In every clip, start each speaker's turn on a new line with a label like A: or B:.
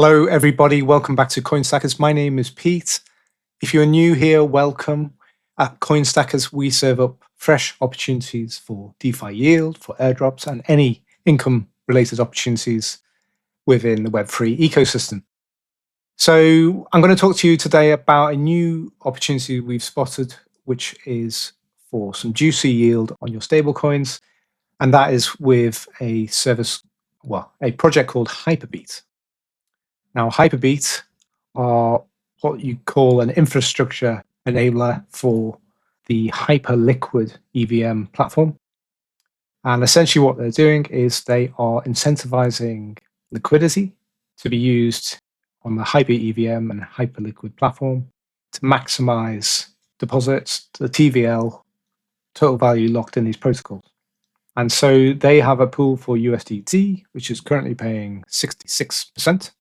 A: Hello, everybody. Welcome back to CoinStackers. My name is Pete. If you're new here, welcome. At CoinStackers, we serve up fresh opportunities for DeFi yield, for airdrops, and any income-related opportunities within the Web3 ecosystem. So I'm going to talk to you today about a new opportunity we've spotted, which is for some juicy yield on your stablecoins, and that is with a project called Hyperbeat. Now, Hyperbeat are what you call an infrastructure enabler for the Hyperliquid EVM platform. And essentially what they're doing is they are incentivizing liquidity to be used on the Hyper EVM and Hyperliquid platform to maximize deposits, the TVL, total value locked in these protocols. And so they have a pool for USDT, which is currently paying 66%.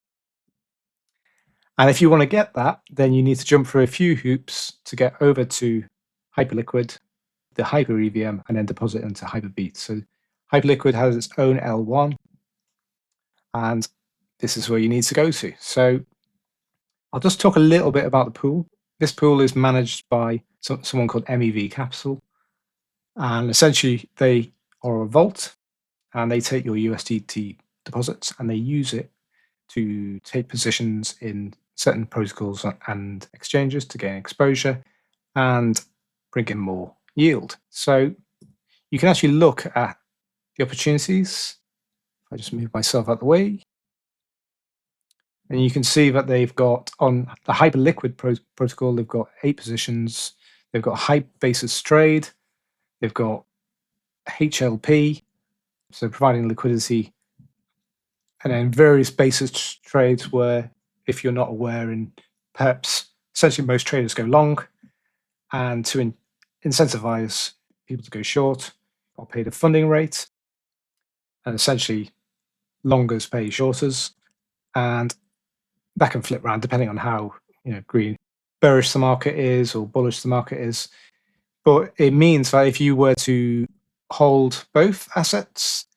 A: And if you want to get that, then you need to jump through a few hoops to get over to Hyperliquid, the Hyper EVM, and then deposit into Hyperbeat. So Hyperliquid has its own L1, and this is where you need to go to. So I'll just talk a little bit about the pool. This pool is managed by someone called MEV Capital, and essentially they are a vault, and they take your USDT deposits and they use it to take positions in certain protocols and exchanges to gain exposure and bring in more yield. So you can actually look at the opportunities. If I just move myself out the way, and you can see that they've got on the Hyperliquid protocol, they've got 8 positions. They've got Hype Basis Trade. They've got HLP, so providing liquidity, and then various basis trades where, if you're not aware, and perhaps essentially most traders go long, and to incentivize people to go short or pay the funding rate, and essentially longers pay shorters, and that can flip around depending on how green bearish the market is or bullish the market is. But it means that if you were to hold both assets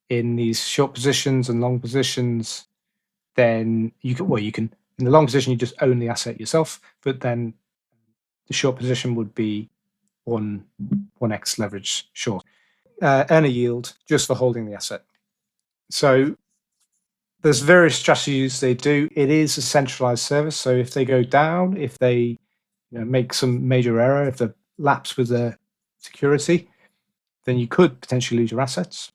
A: in these short positions and long positions, then you can in the long position you just own the asset yourself, but then the short position would be 1x leverage short, earn a yield just for holding the asset. So there's various strategies they do. It is a centralized service, so if they go down, if they make some major error, if they lapse with their security, then you could potentially lose your assets.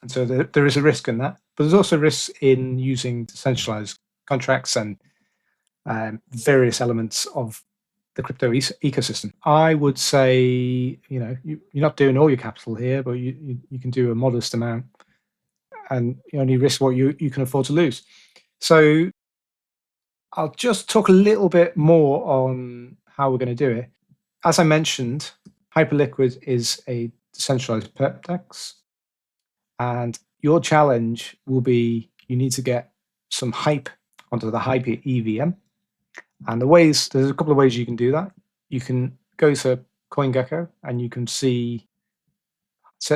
A: And so there is a risk in that, but there's also risks in using decentralized contracts and various elements of the crypto ecosystem. I would say, you're not doing all your capital here, but you can do a modest amount, and you only risk what you can afford to lose. So I'll just talk a little bit more on how we're going to do it. As I mentioned, Hyperliquid is a decentralized perp DEX, and your challenge will be you need to get some hype onto the Hyper EVM. And there's a couple of ways you can do that. You can go to CoinGecko and you can search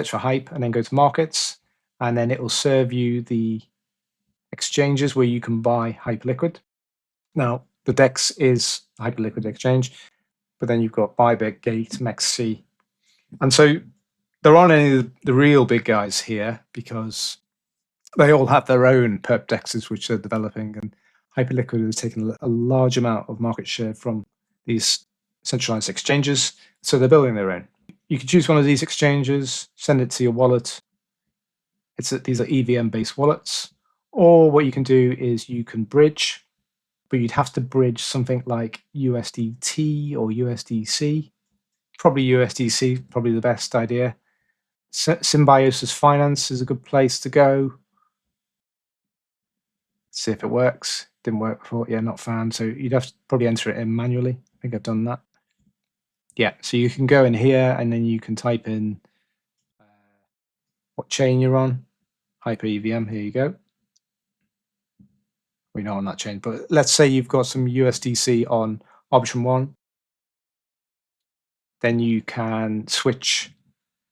A: for hype and then go to markets, and then it will serve you the exchanges where you can buy Hyperliquid. Now, the DEX is Hyperliquid exchange, but then you've got Bybit, Gate, MEXC. And so there aren't any of the real big guys here because they all have their own perp DEXs which they're developing, and Hyperliquid has taken a large amount of market share from these centralized exchanges, so they're building their own. You can choose one of these exchanges, send it to your wallet. These are EVM-based wallets, or what you can do is you can bridge, but you'd have to bridge something like USDT or USDC. Probably USDC, probably the best idea. Symbiosis Finance is a good place to go. See if it works. Didn't work before. Yeah, not found. So you'd have to probably enter it in manually. I think I've done that. Yeah, so you can go in here and then you can type in what chain you're on. Hyper EVM, here you go. We know on that chain, but let's say you've got some USDC on option 1. Then you can switch.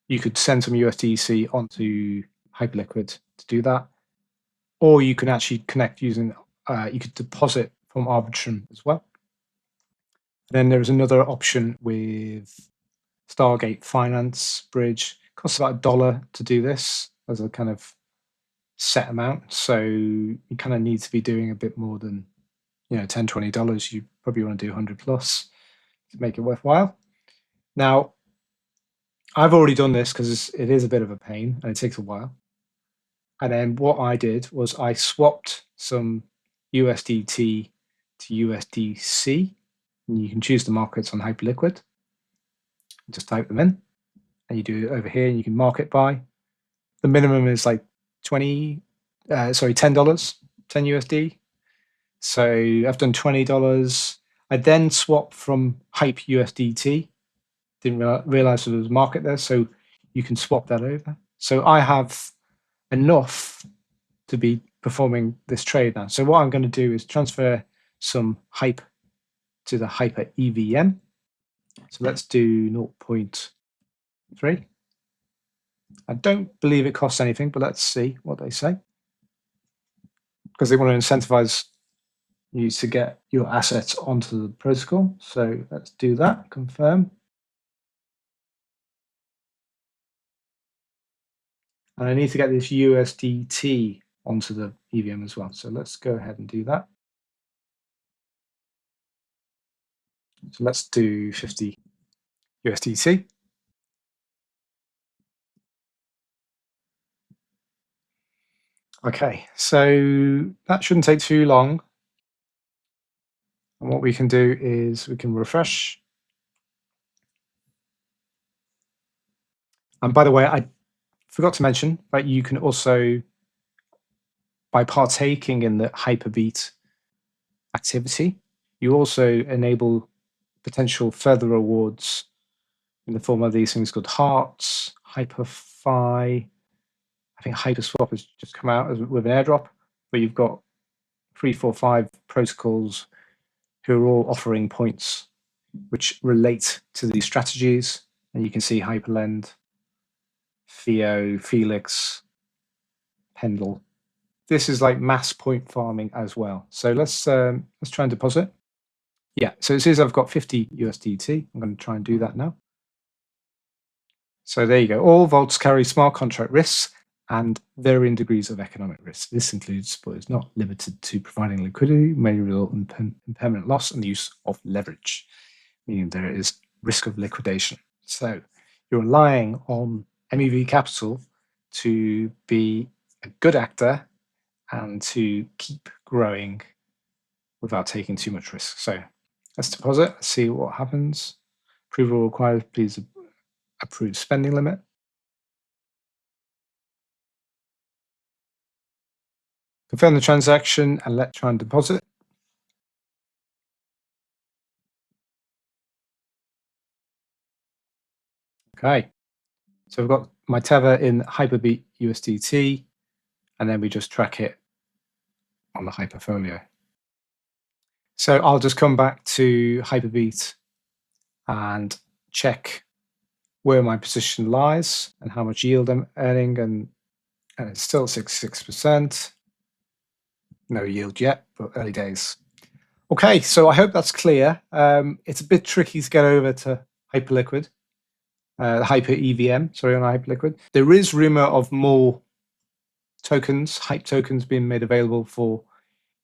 A: You could send some USDC onto Hyperliquid to do that. Or you can actually connect using you could deposit from Arbitrum as well. Then there's another option with Stargate Finance Bridge. It costs about $1 to do this as a kind of set amount. So you kind of need to be doing a bit more than, $10, $20. You probably want to do 100 plus to make it worthwhile. Now, I've already done this because it is a bit of a pain and it takes a while. And then what I did was I swapped some USDT to USDC. And you can choose the markets on Hyperliquid. Just type them in. And you do it over here and you can mark it by. The minimum is like $10, 10 USD. So I've done $20. I then swapped from Hype USDT. Didn't realize there was a market there, so you can swap that over. So I have enough to be performing this trade now. So what I'm going to do is transfer some Hype to the Hyper EVM. So let's do 0.3. I don't believe it costs anything, but let's see what they say. Because they want to incentivize you to get your assets onto the protocol. So let's do that, confirm. And I need to get this USDT onto the EVM as well. So let's go ahead and do that. So let's do 50 USDT. Okay, so that shouldn't take too long. And what we can do is we can refresh. And by the way, I forgot to mention that you can also, by partaking in the Hyperbeat activity, you also enable potential further rewards in the form of these things called hearts, Hyperfi. I think Hyperswap has just come out with an airdrop, where you've got 3, 4, 5 protocols who are all offering points which relate to these strategies. And you can see Hyperlend, Theo, Felix, Pendle. This is like mass point farming as well. So let's try and deposit. Yeah, so it says I've got 50 USDT. I'm going to try and do that now. So there you go. All vaults carry smart contract risks and varying degrees of economic risk. This includes, but is not limited to, providing liquidity, may result in permanent loss and the use of leverage, meaning there is risk of liquidation. So you're relying on MEV Capital to be a good actor and to keep growing without taking too much risk. So let's deposit, let's see what happens. Approval required, please approve spending limit. Confirm the transaction and let's try and deposit. Okay, so we've got my tether in Hyperbeat USDT, and then we just track it on the Hyperfolio. So I'll just come back to Hyperbeat and check where my position lies and how much yield I'm earning, and it's still 66%. No yield yet, but early days. Okay, so I hope that's clear. It's a bit tricky to get over to Hyperliquid, the Hyper EVM, sorry, on Hyperliquid. There is rumor of more tokens, Hype tokens, being made available for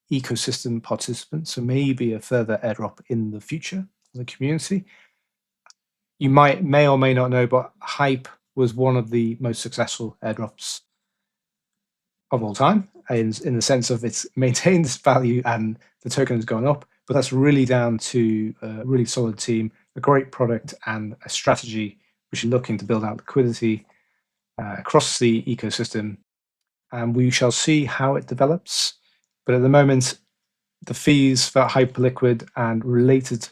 A: ecosystem participants. So maybe a further airdrop in the future for the community. You may or may not know, but Hype was one of the most successful airdrops of all time, in the sense of it's maintained its value and the token has gone up. But that's really down to a really solid team, a great product, and a strategy which is looking to build out liquidity across the ecosystem. And we shall see how it develops. But at the moment, the fees for Hyperliquid and related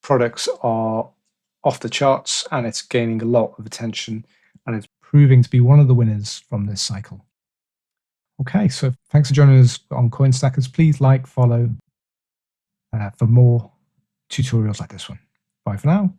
A: products are off the charts, and it's gaining a lot of attention, and it's proving to be one of the winners from this cycle. Okay, so thanks for joining us on Coinstackers. Please like, follow for more tutorials like this one. Bye for now.